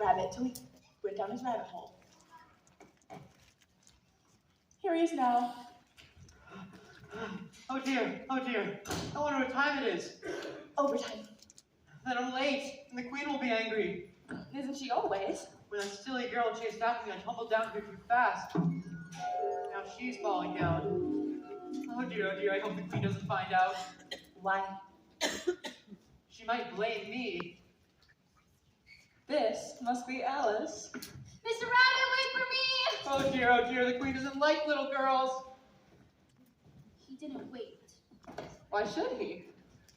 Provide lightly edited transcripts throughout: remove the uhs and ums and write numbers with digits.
rabbit till he went down his rabbit hole. Here he is now. Oh dear, I wonder what time it is. Overtime. Then I'm late, and the queen will be angry. Isn't she always? When that silly girl chased after me, I tumbled down here too fast. Now she's falling down. Oh dear, I hope the queen doesn't find out. Why? She might blame me. This must be Alice. Mr. Rabbit, wait for me! Oh dear, the queen doesn't like little girls. He didn't wait. Why should he?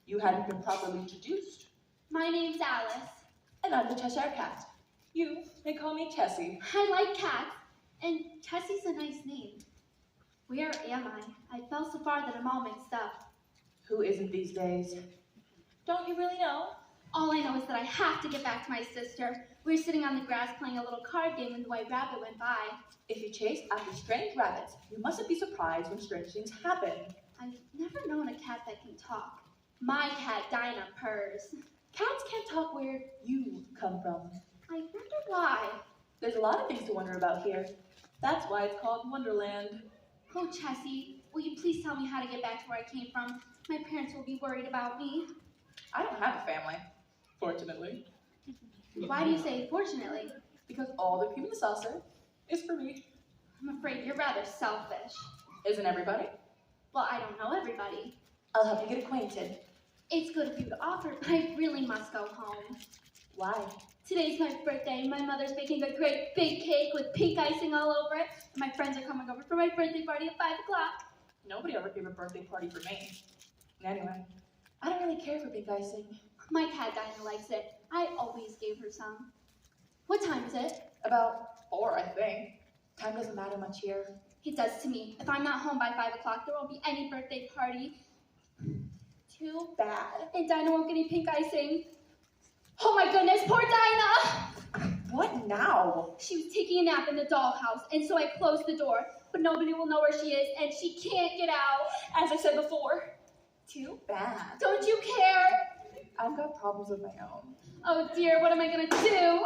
You hadn't been properly introduced. My name's Alice. And I'm the Cheshire Cat. You may call me Chessie. I like cats, and Tessie's a nice name. Where am I? I fell so far that I'm all mixed up. Who isn't these days? Don't you really know? All I know is that I have to get back to my sister. We were sitting on the grass playing a little card game when the white rabbit went by. If you chase after strange rabbits, you mustn't be surprised when strange things happen. I've never known a cat that can talk. My cat, Dinah, purrs. Cats can't talk where you come from. I wonder why. There's a lot of things to wonder about here. That's why it's called Wonderland. Oh, Chessie, will you please tell me how to get back to where I came from? My parents will be worried about me. I don't have a family, fortunately. Why do you say fortunately? Because all the cream in the saucer is for me. I'm afraid you're rather selfish. Isn't everybody? Well, I don't know everybody. I'll help you get acquainted. It's good of you to offer, but I really must go home. Why? Today's my birthday. My mother's baking a great big cake with pink icing all over it, and my friends are coming over for my birthday party at 5 o'clock. Nobody ever gave a birthday party for me. Anyway, I don't really care for pink icing. My cat Dinah likes it. I always gave her some. What time is it? About 4, I think. Time doesn't matter much here. It does to me. If I'm not home by 5 o'clock, there won't be any birthday party. Too bad. And Dinah won't get any pink icing. Oh my goodness, poor Dinah! What now? She was taking a nap in the dollhouse, and so I closed the door. But nobody will know where she is, and she can't get out. As I said before, too bad. Don't you care? I've got problems of my own. Oh dear, what am I gonna do?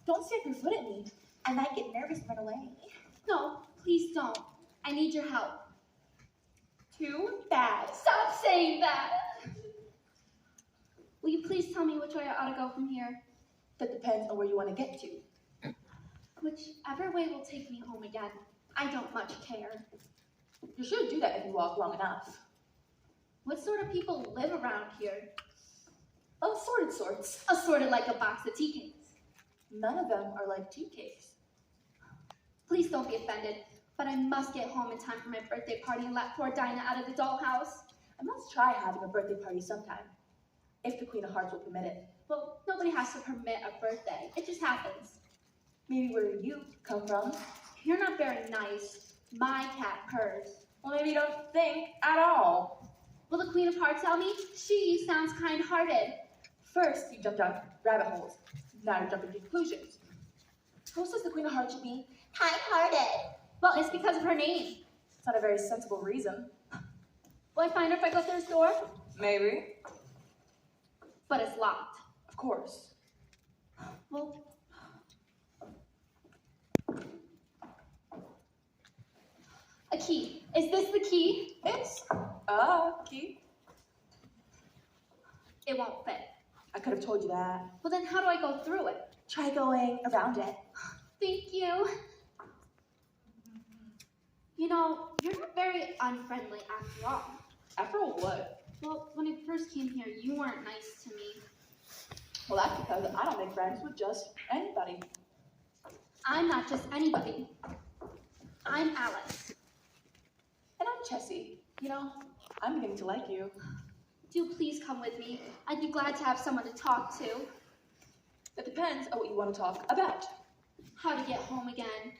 Don't stick your foot at me. I might get nervous and run away. No, please don't. I need your help. Too bad. Stop saying that! Will you please tell me which way I ought to go from here? That depends on where you want to get to. Whichever way will take me home again. I don't much care. You should do that if you walk long enough. What sort of people live around here? Assorted sorts. Assorted like a box of tea cakes. None of them are like tea cakes. Please don't be offended, but I must get home in time for my birthday party and let poor Dinah out of the dollhouse. I must try having a birthday party sometime, if the Queen of Hearts will permit it. Well, nobody has to permit a birthday. It just happens. Maybe where you come from. You're not very nice. My cat purrs. Well, maybe you don't think at all. Will the Queen of Hearts tell me? She sounds kind-hearted. First, you jumped down rabbit holes. Now you're jumping to conclusions. Who says the Queen of Hearts should be kind-hearted? Well, it's because of her name. It's not a very sensible reason. Will I find her if I go through this door? Maybe. But it's locked. Of course. Well, a key. Is this the key? It's a key. It won't fit. I could have told you that. Well, then how do I go through it? Try going around it. Thank you. You know, you're not very unfriendly after all. After all, what? Well, when I first came here, you weren't nice to me. Well, that's because I don't make friends with just anybody. I'm not just anybody. I'm Alice. And I'm Chessie. You know, I'm beginning to like you. Do please come with me. I'd be glad to have someone to talk to. It depends on what you want to talk about. How to get home again.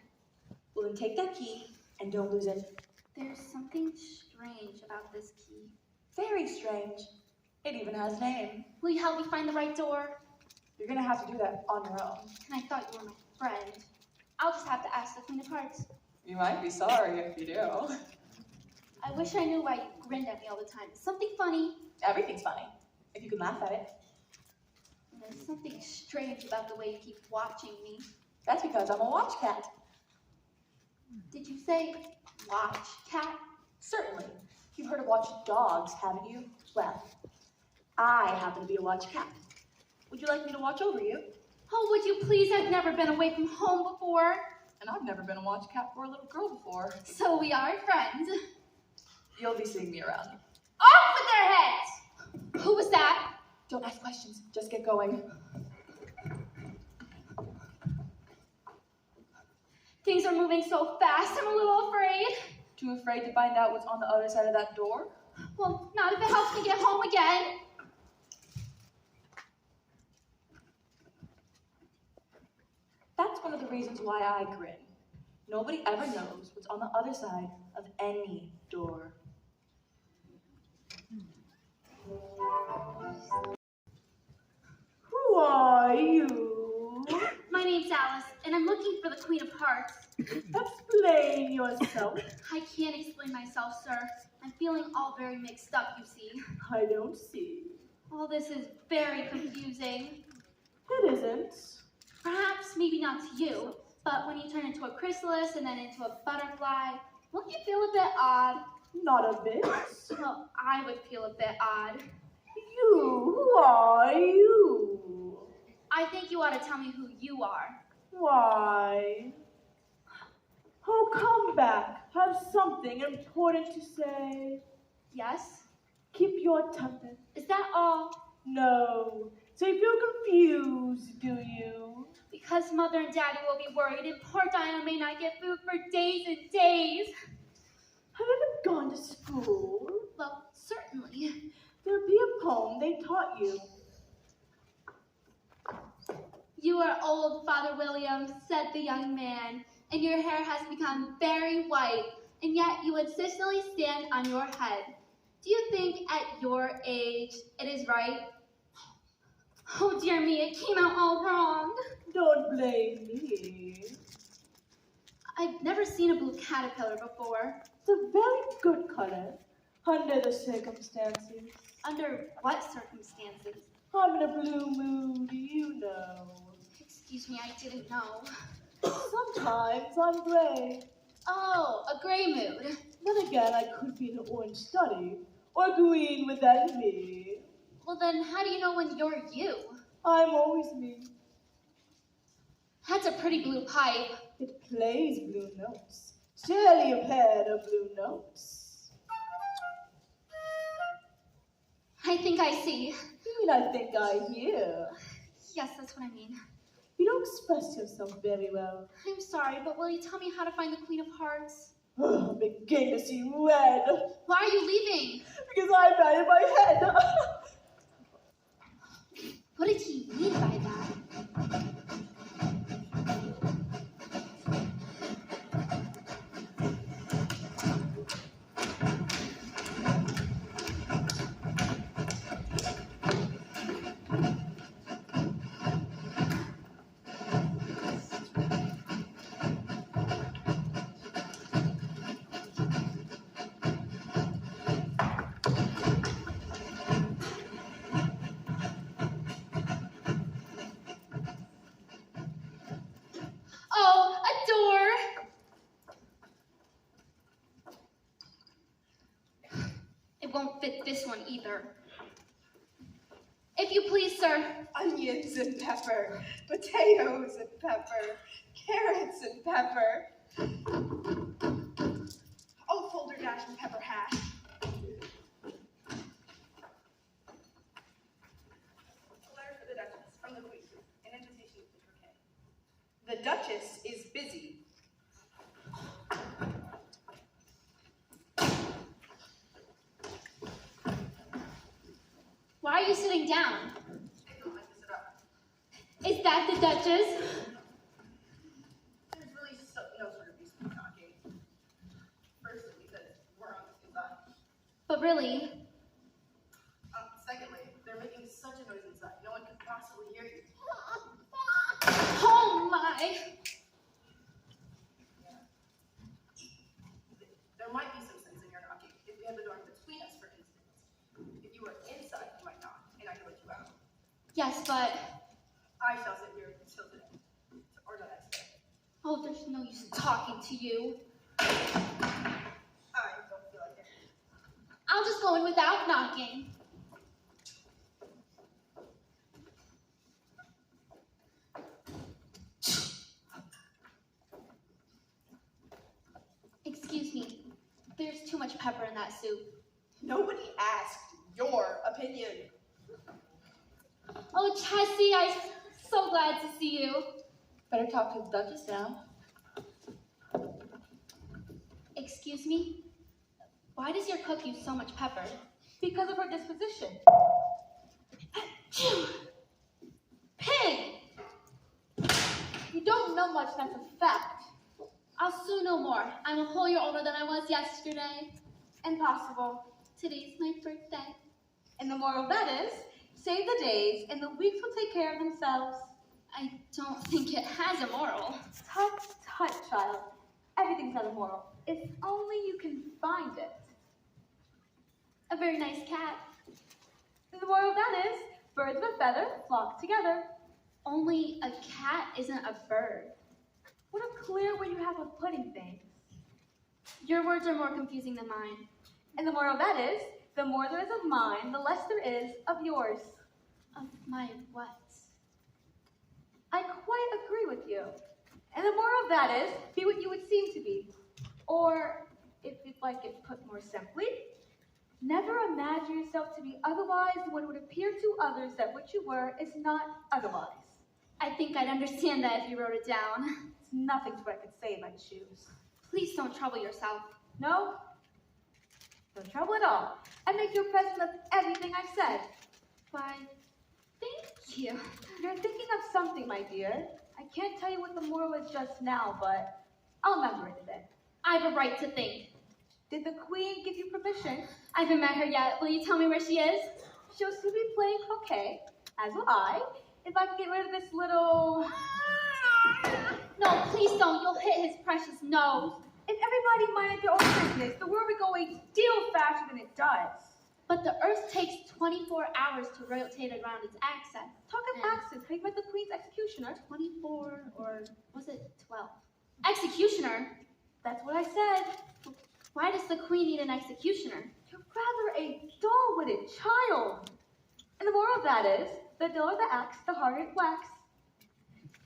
Well, then take that key and don't lose it. There's something strange about this key. Very strange. It even has a name. Will you help me find the right door? You're going to have to do that on your own. And I thought you were my friend. I'll just have to ask the Queen of Hearts. You might be sorry if you do. I wish I knew why you grinned at me all the time. Something funny. Everything's funny, if you can laugh at it. And There's something strange about the way you keep watching me. That's because I'm a watch cat. Did you say watch cat? Certainly. You've heard of watch dogs, haven't you? Well, I happen to be a watch cat. Would you like me to watch over you? Oh, would you please? I've never been away from home before. And I've never been a watch cat for a little girl before. So we are friends. You'll be seeing me around. Off with their heads! Who was that? Don't ask questions, just get going. Things are moving so fast, I'm a little afraid. Too afraid to find out what's on the other side of that door? Well, not if it helps me get home again. That's one of the reasons why I grin. Nobody ever knows what's on the other side of any door. Who are you? My name's Alice, and I'm looking for the Queen of Hearts. Explain yourself. I can't explain myself, sir. I'm feeling all very mixed up, you see. I don't see. All this is very confusing. It isn't. Perhaps maybe not to you, but when you turn into a chrysalis and then into a butterfly, won't you feel a bit odd? Not a bit. Well, I would feel a bit odd. Who are you? I think you ought to tell me who you are. Why? Oh, come back. Have something important to say. Yes? Keep your temper. Is that all? No. So you feel confused, do you? Because Mother and Daddy will be worried and poor Dinah may not get food for days and days. Have you ever gone to school? Well, certainly. There'll be a poem they taught you. You are old, Father William, said the young man, and your hair has become very white, and yet you insistently stand on your head. Do you think at your age it is right? Oh dear me, it came out all wrong. Don't blame me. I've never seen a blue caterpillar before. It's a very good color, under the circumstances. Under what circumstances? I'm in a blue mood, you know. Excuse me, I didn't know. Sometimes I'm gray. Oh, a gray mood. Then again, I could be an orange study, or green with envy. Well then, how do you know when you're you? I'm always me. That's a pretty blue pipe. It plays blue notes. Surely you've heard of blue notes. I think I see. You mean I think I hear? Yes, that's what I mean. You don't express yourself very well. I'm sorry, but will you tell me how to find the Queen of Hearts? I'm beginning to see red. Why are you leaving? Because I batted my head. What did he mean by that? Oh, a door! It won't fit this one either. If you please, sir. Onions and pepper, potatoes and pepper, carrots and pepper. Oh, folder dash and pepper hash. A letter for the Duchess from the Queen, in anticipation of the bouquet. The Duchess is busy. Why are you sitting down? I don't like to sit up. Is that the Duchess? There's really no sort of use in talking. Firstly, because we're on the same side. But really, Secondly, they're making such a noise inside, no one could possibly hear you. oh my! There might be some sense in your knocking if we had the door between us, for instance. If you were inside, you might knock, and I know what you have. Yes, but I shall sit here until the or the next day. oh, there's no use in talking to you. I don't feel like it. I'll just go in without knocking. Excuse me, there's too much pepper in that soup. Nobody asked your opinion. Oh, Chessie, I'm so glad to see you. Better talk to the Duchess now. Excuse me? Why does your cook use so much pepper? Because of her disposition. Achoo! Pig! You don't know much, that's a fact. I'll soon know more. I'm a whole year older than I was yesterday. Impossible. Today's my birthday. And the moral of that is, save the days and the weeks will take care of themselves. I don't think it has a moral. Tut, tut, child. Everything's got a moral. If only you can find it. A very nice cat. And the moral of that is, birds of a feather flock together. Only a cat isn't a bird. What a clear way you have of putting things. Your words are more confusing than mine. And the moral of that is, the more there is of mine, the less there is of yours. Of my what? I quite agree with you. And the moral of that is, be what you would seem to be. Or, if you'd like it put more simply, never imagine yourself to be otherwise than what it would appear to others that what you were is not otherwise. I think I'd understand that if you wrote it down. It's nothing to what I could say if I choose. Please don't trouble yourself. No? No trouble at all. I make you a present of everything I've said. Why, thank you. You're thinking of something, my dear. I can't tell you what the moral is just now, but I'll remember it a bit. I have a right to think. Did the Queen give you permission? I haven't met her yet. Will you tell me where she is? She'll soon be playing croquet, as will I, if I can get rid of this little... No, please don't. You'll hit his precious nose. If everybody minded their own business, the world would go a deal faster than it does. But the Earth takes 24 hours to rotate around its axis. Talk of And- axes. Have you met the Queen's executioner? 24 or was it 12? Executioner? That's what I said. Why does the Queen need an executioner? You're rather a dull-witted child. And the moral of that is, the duller the axe, the harder it whacks.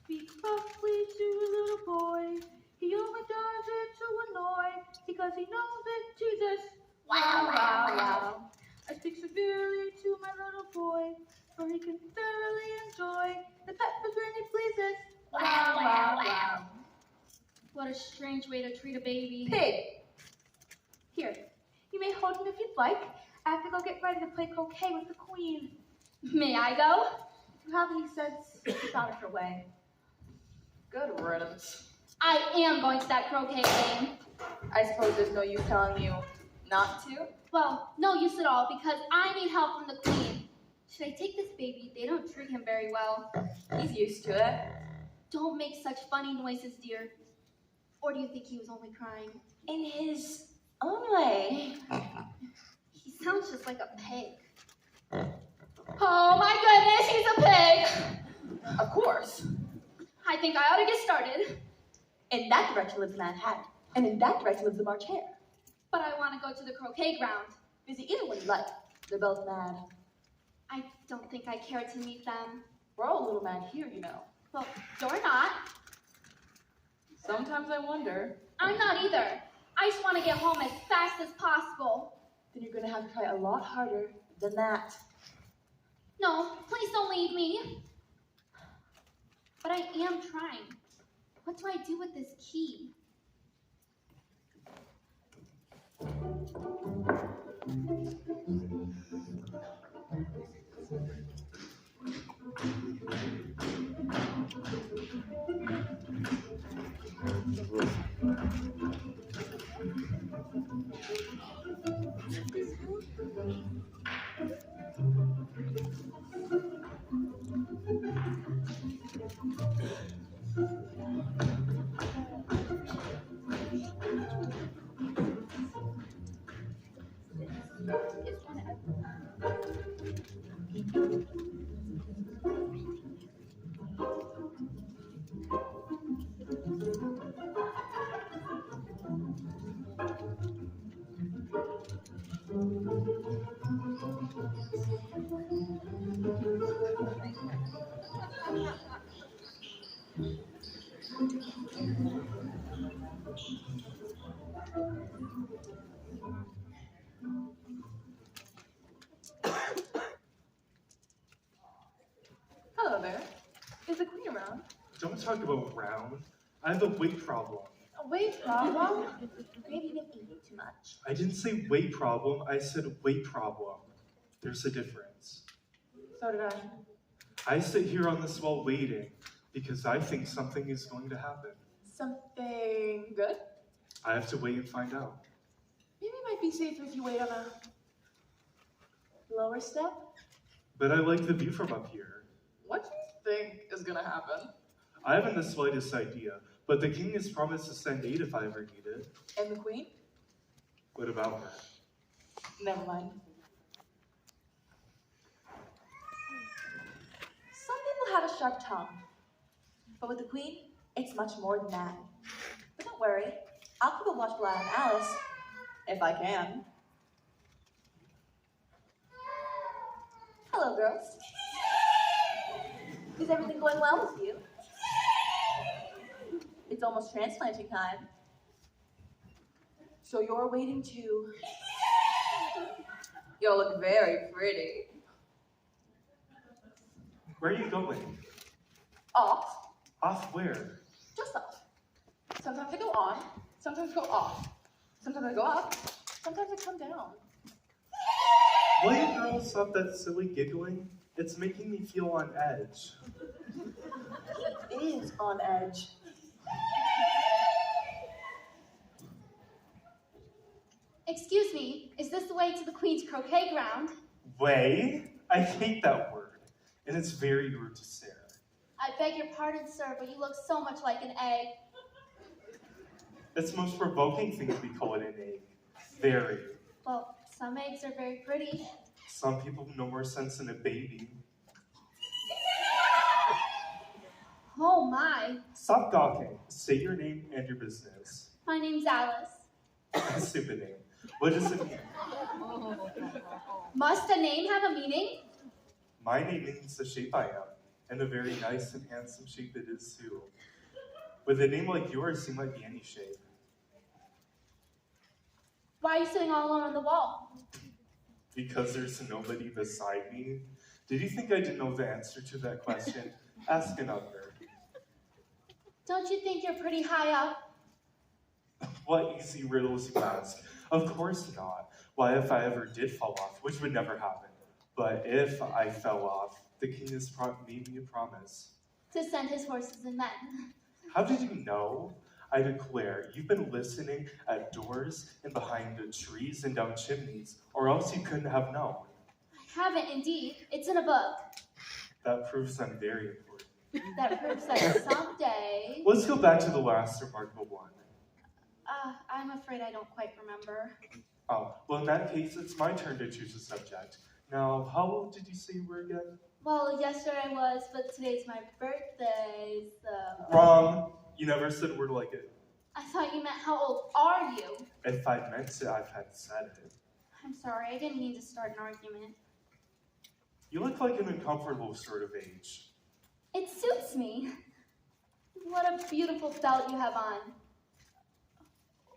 Speak roughly to a little boy. He only does it to annoy, because he knows that Jesus. Wow, wow, wow. I speak severely to my little boy, for he can thoroughly enjoy the peppers when he pleases. Wow, wow, wow. What a strange way to treat a baby. Pig. Here, you may hold him if you'd like. I have to go get ready to play croquet with the Queen. May I go? If you have any sense, keep out of her way. Good riddance. I am going to that croquet game. I suppose there's no use telling you not to? Well, no use at all, because I need help from the Queen. Should I take this baby? They don't treat him very well. He's used to it. Don't make such funny noises, dear. Or do you think he was only crying? In his own way. He sounds just like a pig. Oh my goodness, he's a pig! Of course. I think I ought to get started. In that direction lives the Mad Hatter, and in that direction lives the March Hare. But I want to go to the croquet ground. Visit either one you like. They're both mad. I don't think I care to meet them. We're all a little mad here, you know. Well, you're not. Sometimes I wonder. I'm not either. I just want to get home as fast as possible. Then you're going to have to try a lot harder than that. No, please don't leave me. But I am trying. What do I do with this key? Hello there. Is the queen around? Don't talk about round. I have a weight problem. A weight problem? Maybe you've been eating too much. I didn't say weight problem, I said weight problem. There's a difference. So did I. I sit here on this wall waiting because I think something is going to happen. Something good? I have to wait and find out. Maybe it might be safer if you wait on a lower step. But I like the view from up here. What do you think is gonna happen? I haven't the slightest idea, but the king has promised to send aid if I ever need it. And the queen? What about her? Never mind. Some people have a sharp tongue, but with the queen, it's much more than that. But don't worry, I'll keep a watchful eye on Alice, if I can. Hello, girls. Is everything going well with you? It's almost transplanting time. So you're waiting to... You'll look very pretty. Where are you going? Off. Off where? Just off. Sometimes I go on, sometimes I go off. Sometimes I go up, sometimes I come down. Will you girls stop that silly giggling? It's making me feel on edge. He is on edge. Excuse me, is this the way to the Queen's croquet ground? Way? I hate that word, and it's very rude to Sarah. I beg your pardon, sir, but you look so much like an egg. It's the most provoking thing to be called an egg. Very. Well, some eggs are very pretty. Some people have no more sense than a baby. Oh my. Stop gawking. Say your name and your business. My name's Alice. Stupid name. What does it mean? Must a name have a meaning? My name means the shape I am, and a very nice and handsome shape it is too. With a name like yours, you might be any shape. Why are you sitting all alone on the wall? Because there's nobody beside me. Did you think I didn't know the answer to that question? Ask another. Don't you think you're pretty high up? What easy riddles you ask. Of course not. Why, if I ever did fall off, which would never happen, but if I fell off, the king has made me a promise. To send his horses and men. How did you know? I declare, you've been listening at doors and behind the trees and down chimneys, or else you couldn't have known. I haven't indeed. It's in a book. That proves I'm very important. That proves that someday... Let's go back to the last remarkable one. I'm afraid I don't quite remember. Oh, well, in that case, it's my turn to choose a subject. Now, how old did you say you were again? Well, yesterday I was, but today's my birthday, so... Wrong. You never said a word like it. I thought you meant how old are you? If I meant it, I've had said it. I'm sorry, I didn't mean to start an argument. You look like an uncomfortable sort of age. It suits me. What a beautiful belt you have on.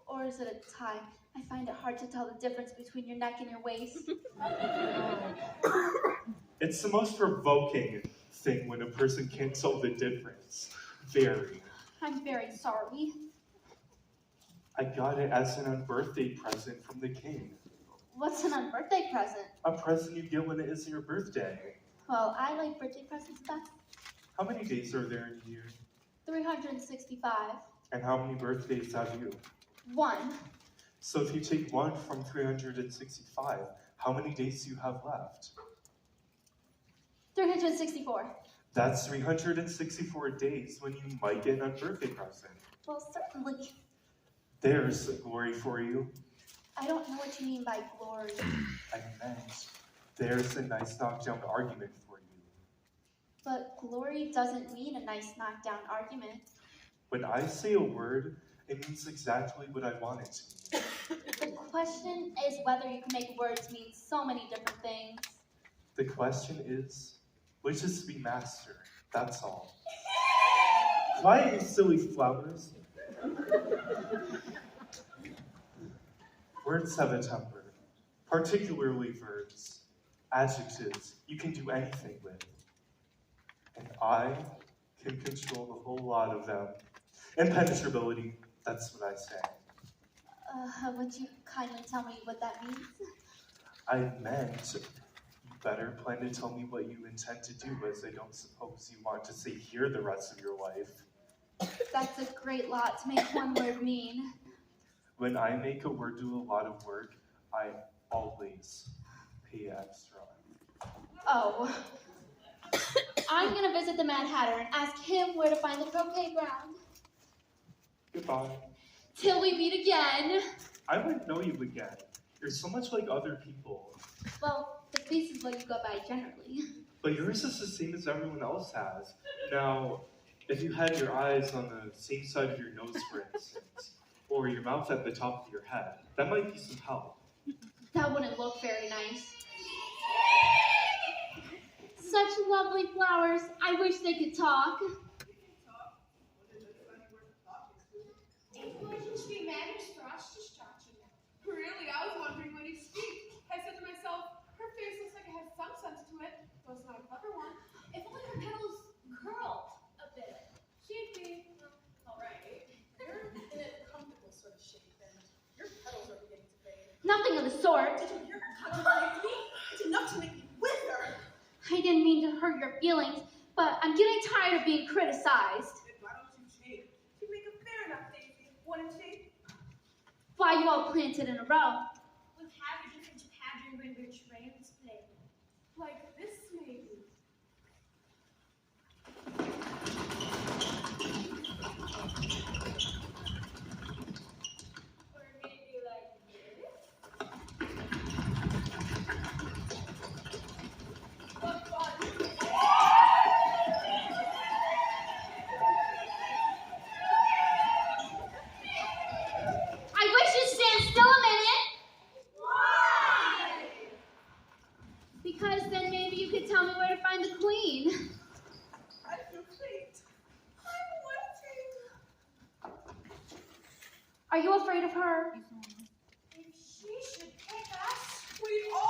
Or is it a tie? I find it hard to tell the difference between your neck and your waist. It's the most provoking thing when a person can't tell the difference. Very. I'm very sorry. I got it as an unbirthday present from the king. What's an unbirthday present? A present you get when it is your birthday. Well, I like birthday presents best. How many days are there in a year? 365. And how many birthdays have you? 1. So if you take 1 from 365, how many days do you have left? 364. That's 364 days when you might get an unbirthday present. Well, certainly. There's glory for you. I don't know what you mean by glory. I meant there's a nice knockdown argument for you. But glory doesn't mean a nice knockdown argument. When I say a word, it means exactly what I want it to mean. The question is whether you can make words mean so many different things. The question is, which is to be master? That's all. Why, you silly flowers? Words have a temper, particularly verbs. Adjectives you can do anything with. And I can control a whole lot of them. Impenetrability, that's what I say. Would you kindly tell me what that means? I meant you better plan to tell me what you intend to do, as I don't suppose you want to stay here the rest of your life. That's a great lot to make one word mean. When I make a word do a lot of work, I always pay extra. Oh. I'm gonna visit the Mad Hatter and ask him where to find the croquet ground. Goodbye. Till we meet again. I wouldn't know you again. You're so much like other people. Well, the face is what you go by generally. But yours is the same as everyone else has. Now, if you had your eyes on the same side of your nose, for instance, or your mouth at the top of your head, that might be some help. That wouldn't look very nice. Such lovely flowers. I wish they could talk. Really, I was wondering when he'd speak. I said to myself, her face looks like it has some sense to it, though it's not a clever one. If only her petals curled a bit, she'd be, well, all right. You're in a comfortable sort of shape, and your petals are beginning to fade. Nothing of the sort. You're kind of like me. It's enough to make me wither. I didn't mean to hurt your feelings, but I'm getting tired of being criticized. Then why don't you change? She'd make a fair enough daisy, wouldn't she? Why you all planted in a row? We'll have a different pattern when we're transplanted. Like this, maybe. Or maybe like this. What fun. I wish you'd stand still a minute. Why? Because then maybe you could tell me where to find the queen. I feel faint. I'm waiting. Are you afraid of her? If she should pick us, we'd all